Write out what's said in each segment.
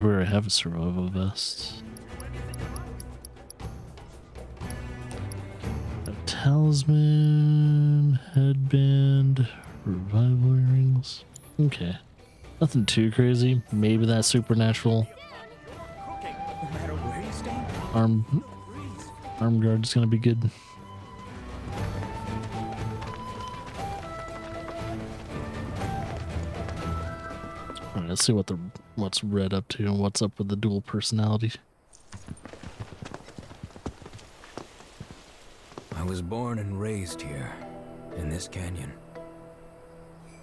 Where I have a survival vest. A talisman, headband, revival earrings. Okay. Nothing too crazy. Maybe that supernatural arm guard is gonna be good. All right, let's see what's Red up to and what's up with the dual personality. I was born and raised here, in this canyon.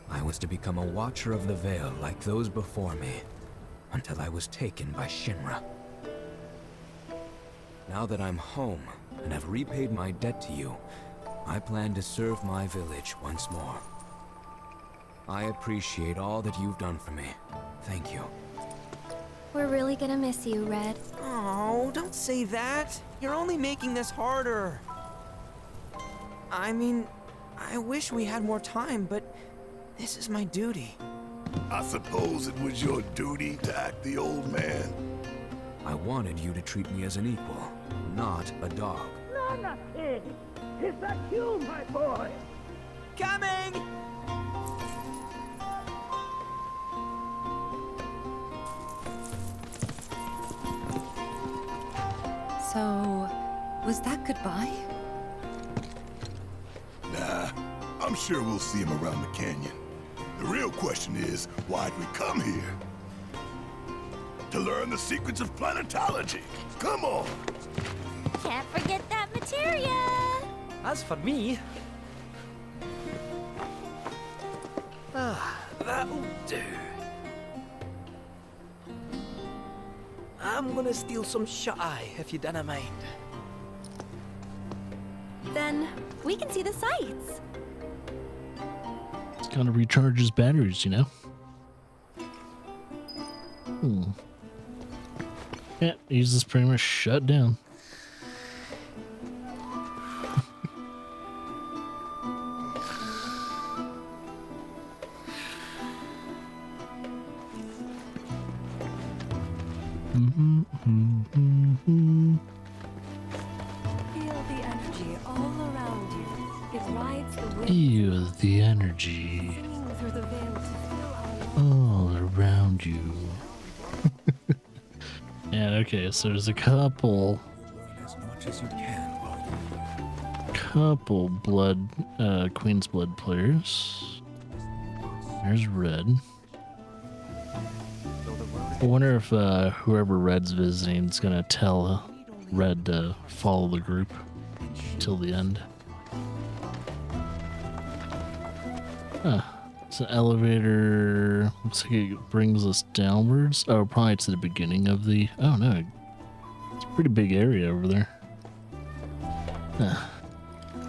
I was to become a watcher of the veil like those before me, until I was taken by Shinra. Now that I'm home and have repaid my debt to you, I plan to serve my village once more. I appreciate all that you've done for me. Thank you. We're really gonna miss you, Red. Oh, don't say that. You're only making this harder. I mean, I wish we had more time, but this is my duty. I suppose it was your duty to act the old man. I wanted you to treat me as an equal, not a dog. Not a pig. Is that you, my boy? Coming! So, was that goodbye? Nah, I'm sure we'll see him around the canyon. The real question is, why'd we come here? To learn the secrets of planetology. Come on! Can't forget that materia! As for me... that'll do. I'm gonna steal some shut-eye, if you don't mind. Then we can see the sights. It's gonna recharge his batteries, you know? Yeah, he's just pretty much shut down. Feel the energy all around you. It rides the wind. Feel the energy Singing through the veil to fill our all around you. And okay, so there's a couple As much as you can, Queen's Blood players. There's Red. I wonder if whoever Red's visiting is gonna tell Red to follow the group till the end. Huh. It's an elevator. Looks like it brings us downwards. Oh, probably to the beginning of the... Oh no. It's a pretty big area over there. Huh.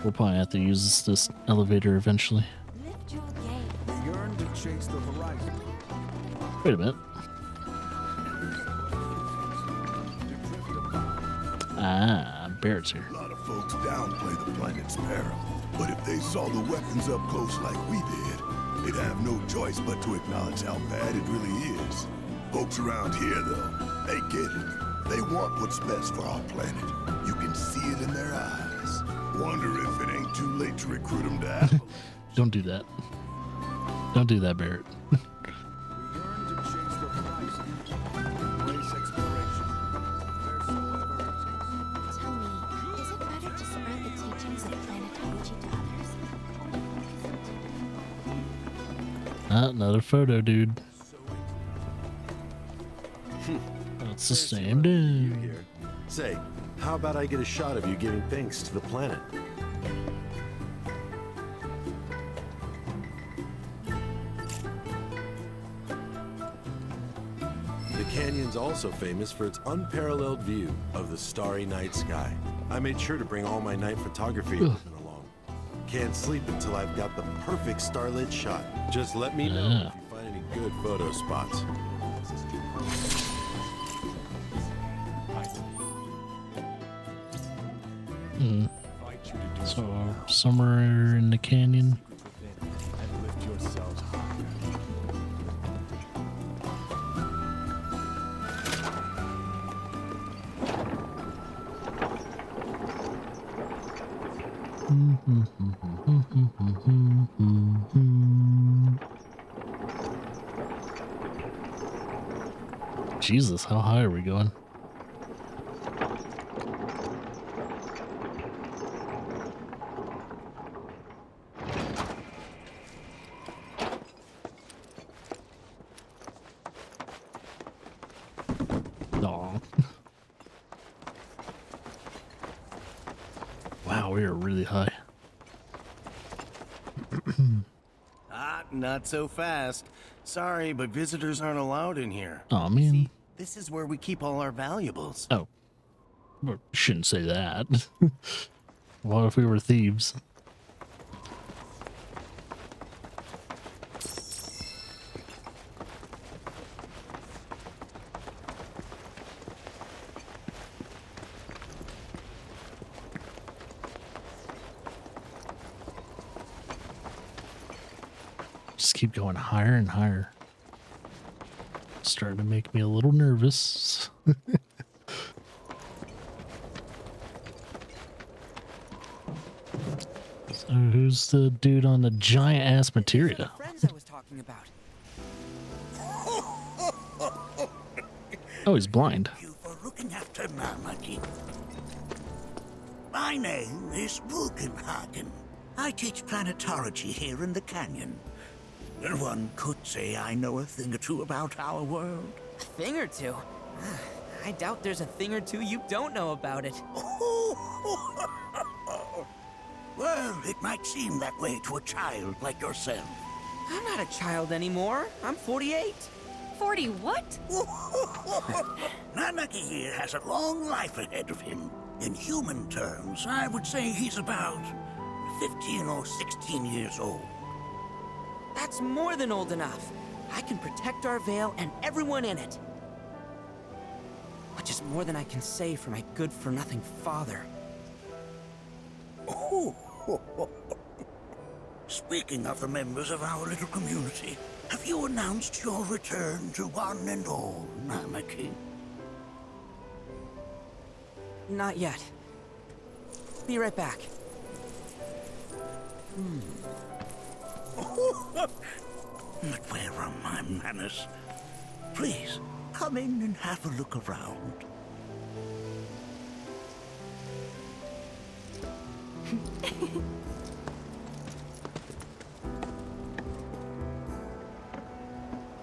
We'll probably have to use this elevator eventually. Lift your gaze. yearn to chase the horizon. Wait a minute. Ah, Barrett's here. A lot of folks downplay the planet's peril, but if they saw the weapons up close like we did, they'd have no choice but to acknowledge how bad it really is. Folks around here, though, they get it. They want what's best for our planet. You can see it in their eyes. Wonder if it ain't too late to recruit them to Apple. Don't do that. Don't do that, Barrett. Yearn to chase the horizon. Embrace exploration. Wheresoever it takes. Tell me, is it better to spread the teachings of planetology to others? Another photo, dude. It's the same dude. Here. Say, how about I get a shot of you giving thanks to the planet? The canyon's also famous for its unparalleled view of the starry night sky. I made sure to bring all my night photography equipment along. Can't sleep until I've got the perfect starlit shot. Just let me know if you find any good photo spots. So, somewhere in the canyon. And lift yourselves higher. Jesus, how high are we going? Aw. Wow, we are really high. Not so fast. Sorry, but visitors aren't allowed in here. Oh man. See, this is where we keep all our valuables. Oh. Well, shouldn't say that. What if we were thieves? Just keep going higher and higher. Starting to make me a little nervous. So who's the dude on the giant ass materia? Friends I was talking about. Oh, he's blind. Thank you for looking after Marmaduke. My name is Bugenhagen. I teach planetology here in the canyon. And one could say I know a thing or two about our world. A thing or two? I doubt there's a thing or two you don't know about it. Well, it might seem that way to a child like yourself. I'm not a child anymore. I'm 48. 40 what? Nanaki here has a long life ahead of him. In human terms, I would say he's about 15 or 16 years old. That's more than old enough. I can protect our Vale and everyone in it. Which is more than I can say for my good-for-nothing father. Speaking of the members of our little community, have you announced your return to one and all, Namaki? Not yet. Be right back. But where are my manners? Please, come in and have a look around.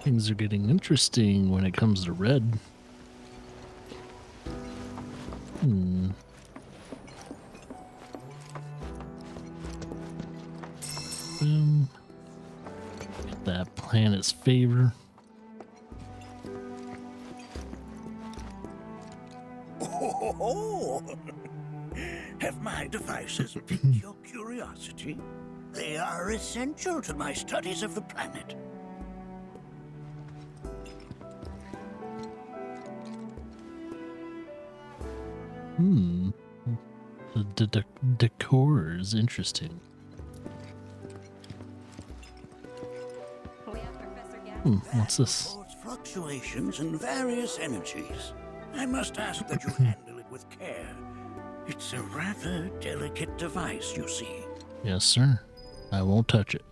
Things are getting interesting when it comes to red. Boom. Get that planet's favor. Have my devices piqued your curiosity? They are essential to my studies of the planet. The decor is interesting. What's this? Records fluctuations in various energies. I must ask that you handle it with care. It's a rather delicate device, you see. Yes, sir. I won't touch it.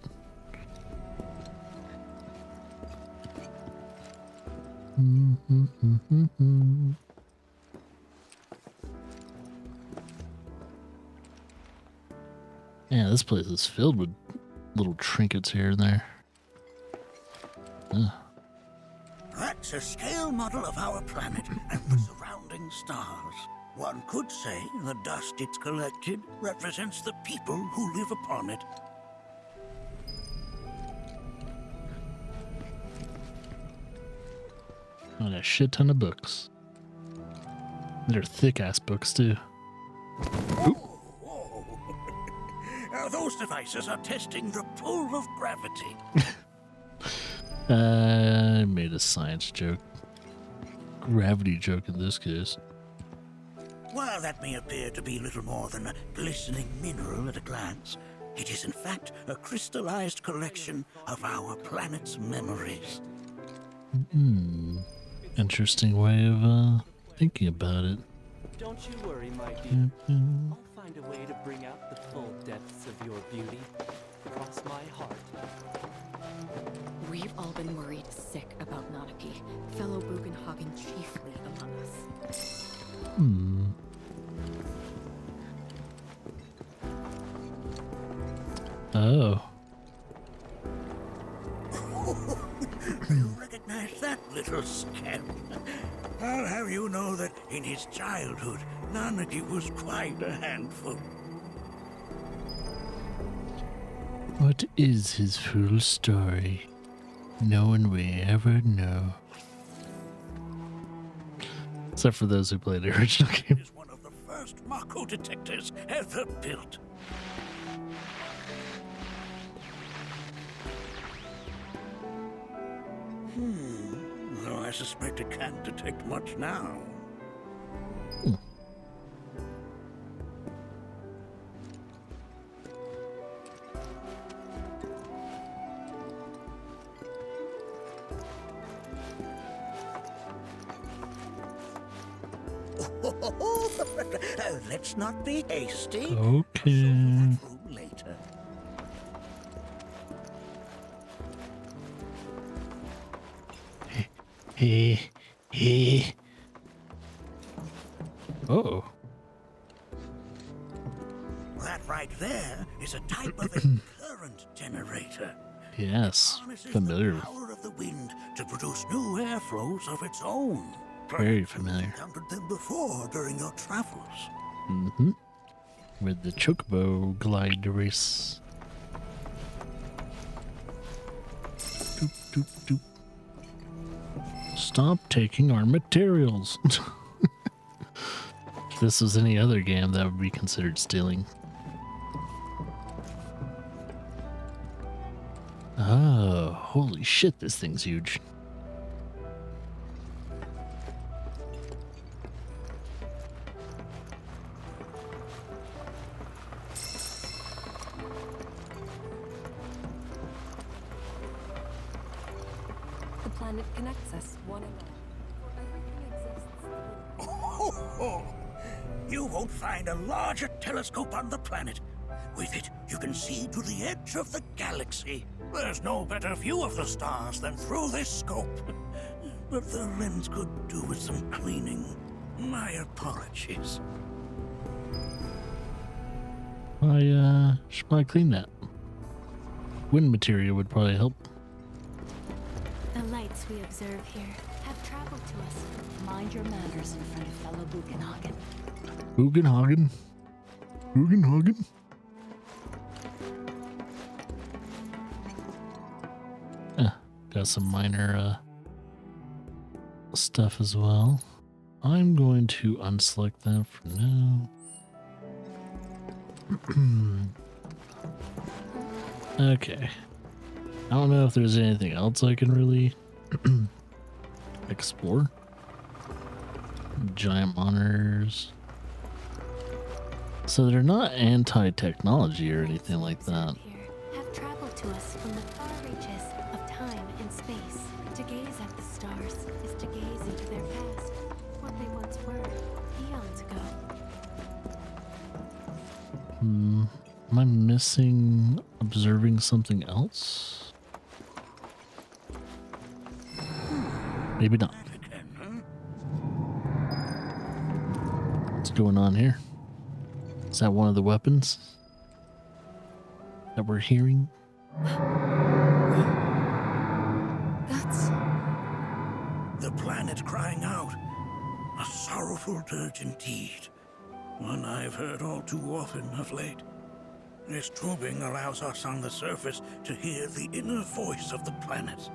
Yeah, this place is filled with little trinkets here and there. That's a scale model of our planet and the surrounding stars. One could say the dust it's collected represents the people who live upon it. And a shit ton of books. They're thick-ass books, too. Those devices are testing the pull of gravity. I made a science joke. Gravity joke in this case. While that may appear to be little more than a glistening mineral at a glance, it is in fact a crystallized collection of our planet's memories. Interesting way of thinking about it. Don't you worry, my dear. I'll find find a way to bring out the full depths of your beauty. Cross my heart. We've all been worried sick about Nanaki, fellow Bugenhagen chiefly among us. Oh. You recognize that little scamp? I'll have you know that in his childhood, Nanaki was quite a handful. What is his full story? No one will ever know. Except for those who played the original game. Is one of the first Mako detectors ever built. Though I suspect it can't detect much now. Let's not be hasty. Okay. Later. Oh. That right there is a type of a current generator. Yes, Harnesses familiar. The power of the wind to produce new airflows of its own. Very familiar. Encountered them before during your travels. Mm-hmm. With the chocobo glide race. Doop, doop, doop. Stop taking our materials. If this was any other game, that would be considered stealing. Oh, holy shit, this thing's huge. The planet connects us, one another. For everything exists. You won't find a larger telescope on the planet. With it, you can see to the edge of the galaxy. There's no better view of the stars than through this scope. But the lens could do with some cleaning. My apologies. I should probably clean that. Wind material would probably help. The lights we observe here have traveled to us. Mind your manners in front of fellow Bugenhagen. Bugenhagen? Bugenhagen? Got some minor stuff as well. I'm going to unselect that for now. Okay. I don't know if there's anything else I can really explore. Giant monitors. So they're not anti-technology or anything like that. Here have traveled to us from the far reaches of time and space. To gaze at the stars is to gaze into their past, what they once were, eons ago. Am I missing observing something else? Maybe not. What's going on here? Is that one of the weapons that we're hearing? That's... The planet crying out. A sorrowful dirge indeed. One I've heard all too often of late. This tubing allows us on the surface to hear the inner voice of the planet.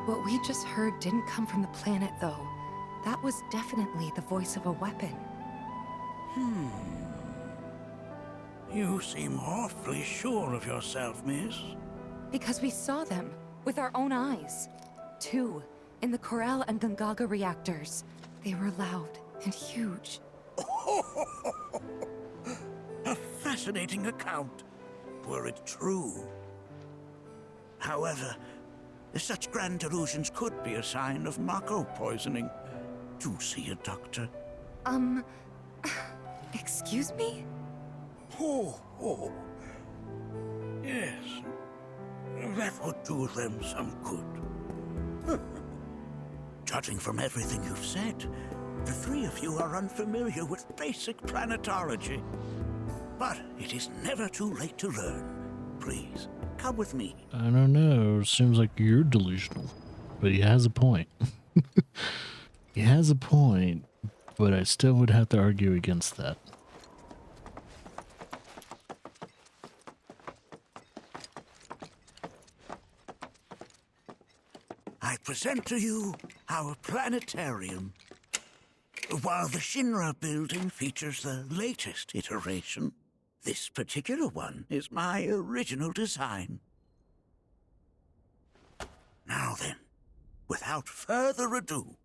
What we just heard didn't come from the planet, though. That was definitely the voice of a weapon. You seem awfully sure of yourself, miss. Because we saw them with our own eyes. 2 in the Corel and Gungaga reactors. They were loud and huge. A fascinating account, were it true. However, such grand delusions could be a sign of Mako poisoning. Do see a doctor. Excuse me? Oh. Yes. That would do them some good. Judging from everything you've said, the three of you are unfamiliar with basic planetology. But it is never too late to learn. Please, come with me. I don't know. Seems like you're delusional. But he has a point. He has a point, but I still would have to argue against that. I present to you our planetarium. While the Shinra building features the latest iteration, this particular one is my original design. Now then, without further ado,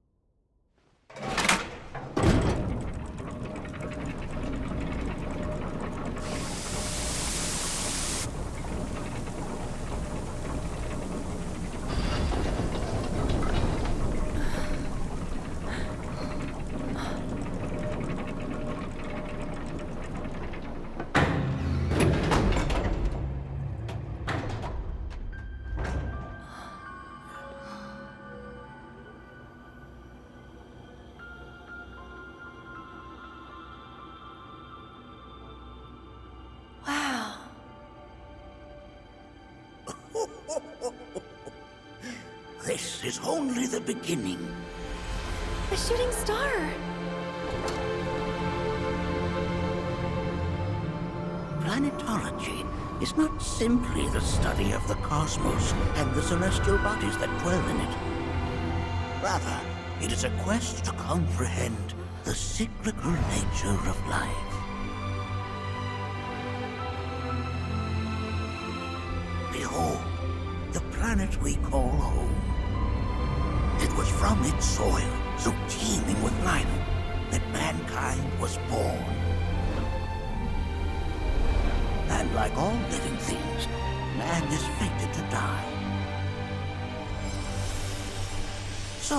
Wow. this is only the beginning. A shooting star. Planetology is not simply the study of the cosmos and the celestial bodies that dwell in it. Rather, it is a quest to comprehend the cyclical nature of life. Behold, the planet we call home. It was from its soil, so teeming with life, that mankind was born. And like all living things, man is fated to die. So,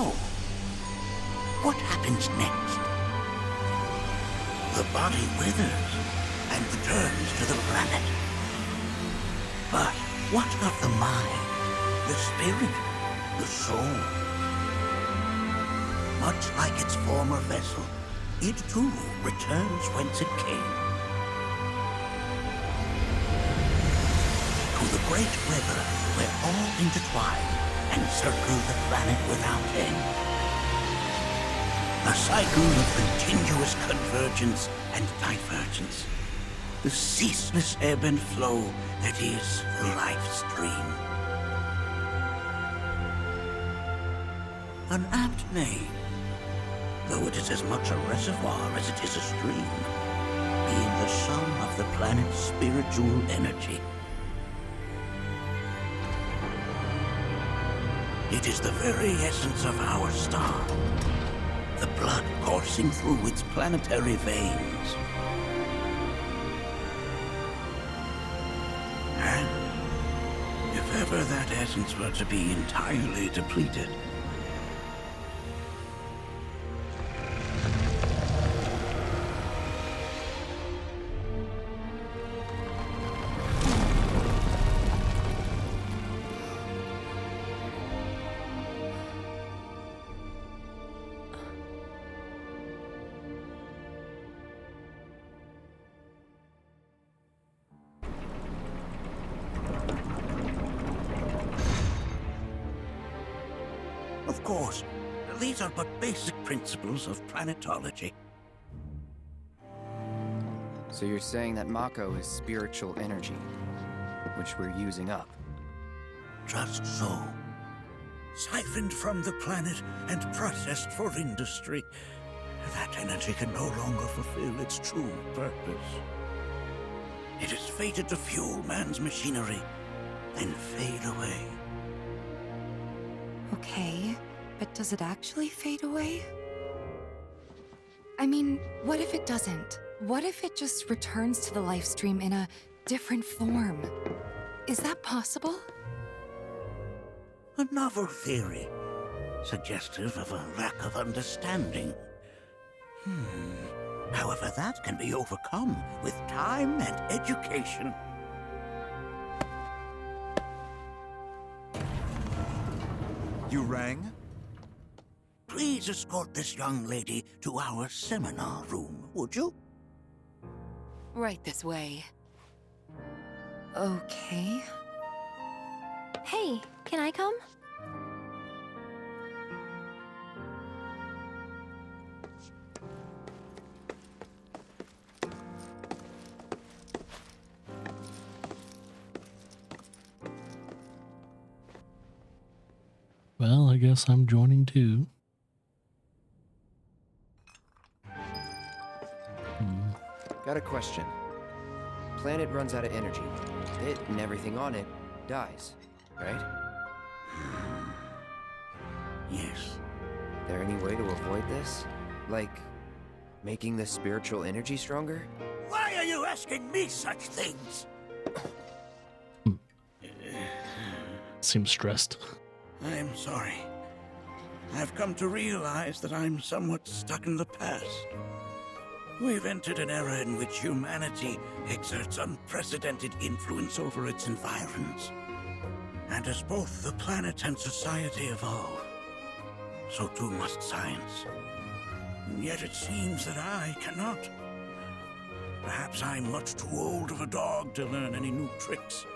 what happens next? The body withers and returns to the planet. But what of the mind, the spirit, the soul? Much like its former vessel, it too returns whence it came. To the great river where all intertwine and circle the planet without end. A cycle of continuous convergence and divergence. The ceaseless ebb and flow that is the life stream. An apt name, though it is as much a reservoir as it is a stream, being the sum of the planet's spiritual energy. It is the very essence of our star, the blood coursing through its planetary veins. And if ever that essence were to be entirely depleted, of course, these are but basic principles of planetology. So you're saying that Mako is spiritual energy, which we're using up? Just so. Siphoned from the planet and processed for industry, that energy can no longer fulfill its true purpose. It is fated to fuel man's machinery, then fade away. Okay, but does it actually fade away? I mean, what if it doesn't? What if it just returns to the life stream in a different form? Is that possible? A novel theory, suggestive of a lack of understanding. However, that can be overcome with time and education. You rang? Please escort this young lady to our seminar room, would you? Right this way. Okay. Hey, can I come? Well, I guess I'm joining too. Got a question. Planet runs out of energy. It and everything on it dies, right? Yes. There any way to avoid this? Like, making the spiritual energy stronger? Why are you asking me such things? Seems stressed. I'm sorry. I've come to realize that I'm somewhat stuck in the past. We've entered an era in which humanity exerts unprecedented influence over its environs. And as both the planet and society evolve, so too must science. And yet it seems that I cannot. Perhaps I'm much too old of a dog to learn any new tricks.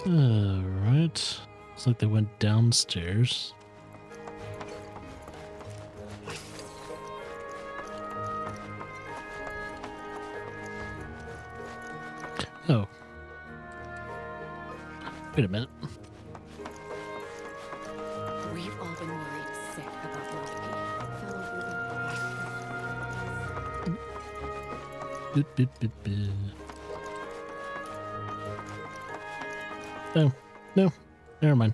Alright. Looks like they went downstairs. Oh. Wait a minute. We've all been worried sick about Loki. Bit, bit, bit, bit. Oh, no. Never mind.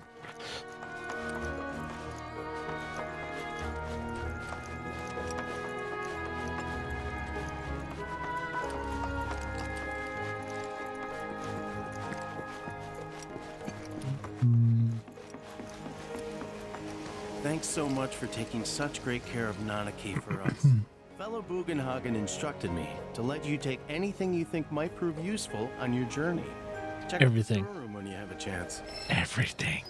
Thanks so much for taking such great care of Nanaki for us. Fellow Bugenhagen instructed me to let you take anything you think might prove useful on your journey. Check everything. out the room when you have a chance. Everything.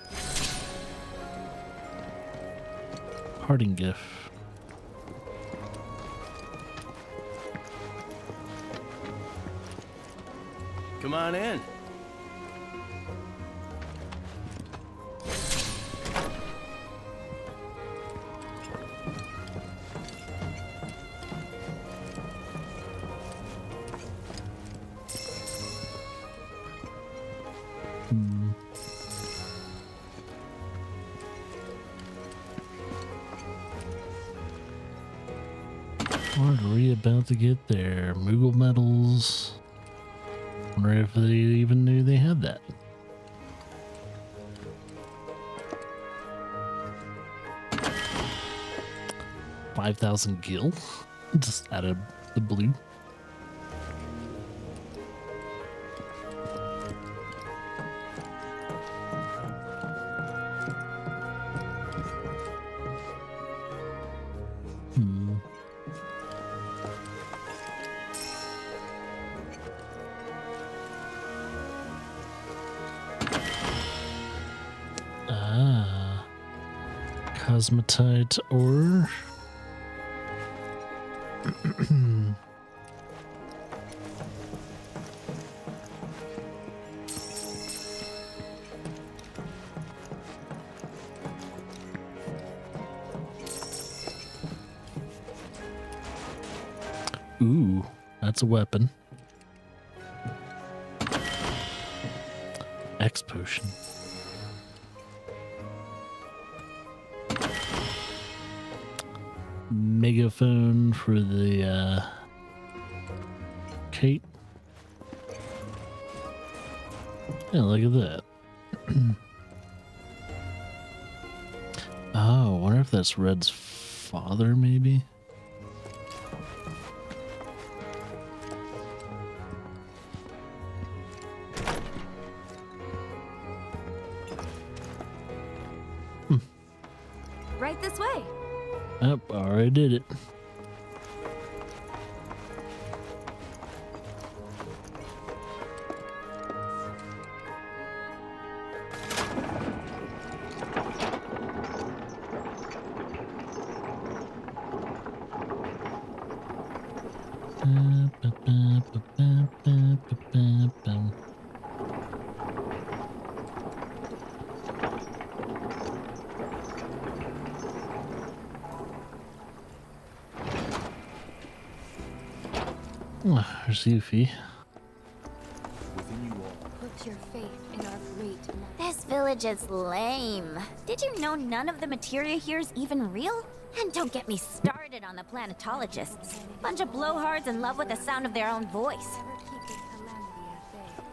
Parting gift. Come on in. What are we about to get there? Moogle medals. Wonder if they even knew they had that. $5,000 gil? Just out of the blue. Cosmetite ore. Ooh, that's a weapon. X potion. Megaphone for the Kate. Yeah, look at that. Oh, I wonder if that's Red's father, maybe? Right this way. Yep, already did it. There's Yuffie. Put your faith in our great man. This village is lame. Did you know none of the materia here is even real? And don't get me started on the planetologists. Bunch of blowhards in love with the sound of their own voice.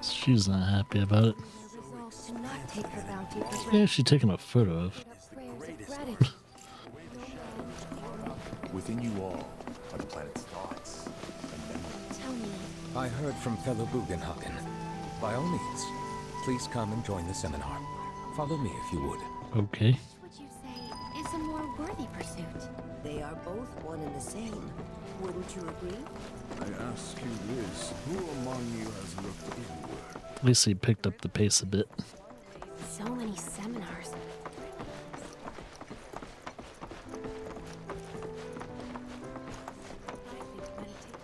She's not happy about it. Resolve to not take her bounty for granted. Yeah, she's taking a photo of. Prayers of gratitude. Within you all are the planet's thoughts and memories. Tell me, I heard from fellow Bugenhagen. By all means, please come and join the seminar. Follow me if you would. Okay. Which would you say is a more worthy pursuit? They are both one and the same. Wouldn't you agree? I ask you this, who among you has looked inward? At least he picked up the pace a bit. So many seminars.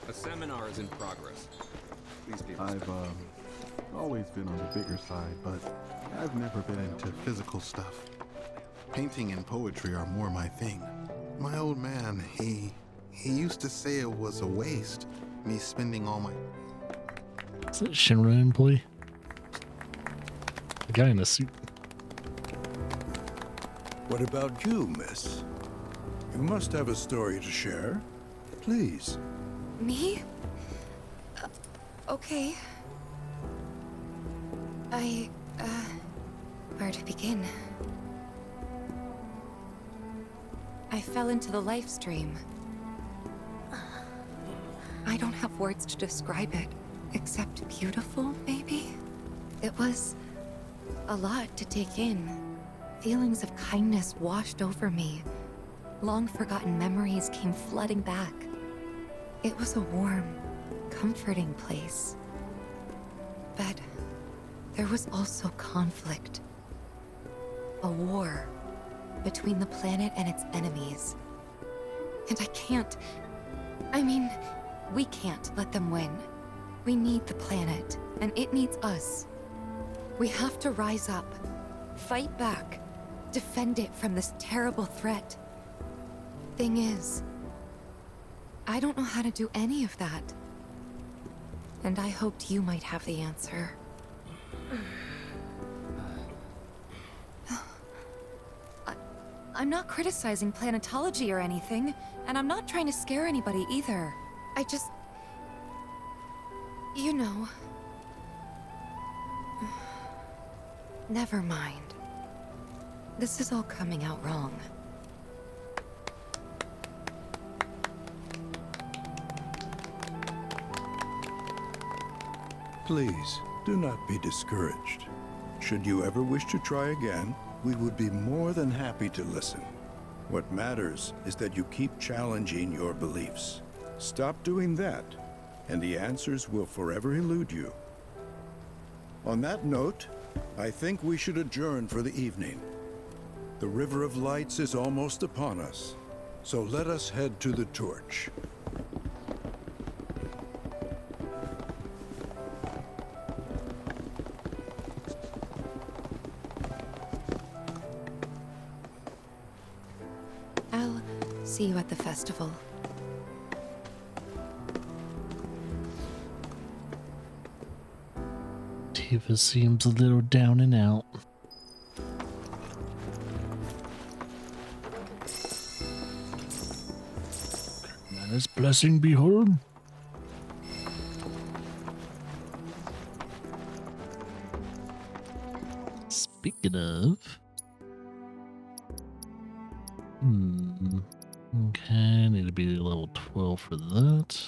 A seminar is in progress. Please be I've always been on the bigger side, but I've never been into physical stuff. Painting and poetry are more my thing. My old man, he used to say it was a waste, me spending all my... Is that Shinra employee? The guy in the suit. What about you, miss? You must have a story to share. Please. Me? Okay. Where to begin? I fell into the life stream. I don't have words to describe it, except beautiful, maybe? It was a lot to take in. Feelings of kindness washed over me. Long forgotten memories came flooding back. It was a warm, comforting place. But there was also conflict. A war between the planet and its enemies. And we can't let them win. We need the planet, and it needs us. We have to rise up, fight back, defend it from this terrible threat. Thing is, I don't know how to do any of that. And I hoped you might have the answer. I'm not criticizing planetology or anything, and I'm not trying to scare anybody either. I just... You know... Never mind. This is all coming out wrong. Please, do not be discouraged. Should you ever wish to try again, we would be more than happy to listen. What matters is that you keep challenging your beliefs. Stop doing that, and the answers will forever elude you. On that note, I think we should adjourn for the evening. The River of Lights is almost upon us, so let us head to the torch. I'll see you at the festival. Tifa seems a little down and out. His blessing be heard. Speaking of... Okay, need to be level 12 for that.